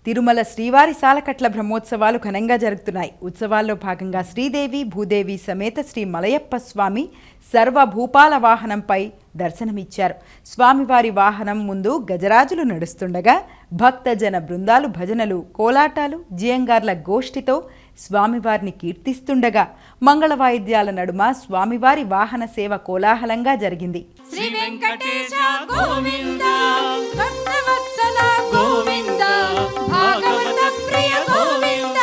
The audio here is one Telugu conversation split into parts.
తిరుమల శ్రీవారి సాలకట్ల బ్రహ్మోత్సవాలు ఘనంగా జరుగుతున్నాయి. ఉత్సవాల్లో భాగంగా శ్రీదేవి భూదేవి సమేత శ్రీ మలయప్ప స్వామి సర్వభూపాల వాహనంపై దర్శనమిచ్చారు. స్వామివారి వాహనం ముందు గజరాజులు నడుస్తుండగా భక్తజన బృందాలు భజనలు, కోలాటాలు, జియంగార్ల గోష్ఠితో స్వామివారిని కీర్తిస్తుండగా మంగళ వాయిద్యాల నడుమ స్వామివారి వాహన సేవ కోలాహలంగా జరిగింది. శ్రీ వెంకటేశ గోవింద, భక్తవత్సల గోవింద, భాగవత ప్రియ గోవింద,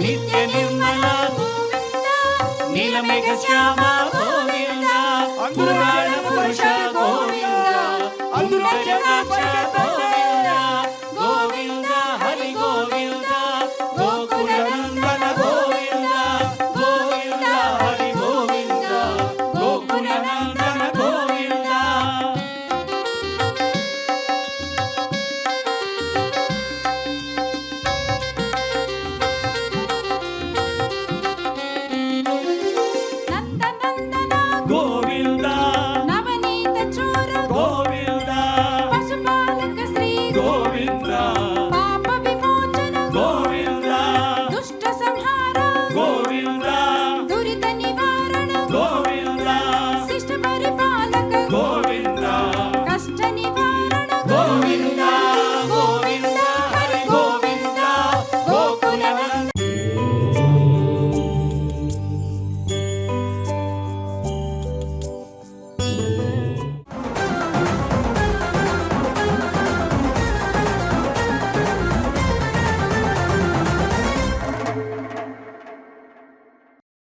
నిత్య నిర్మల గోవింద, నీలమేఘ శ్యామ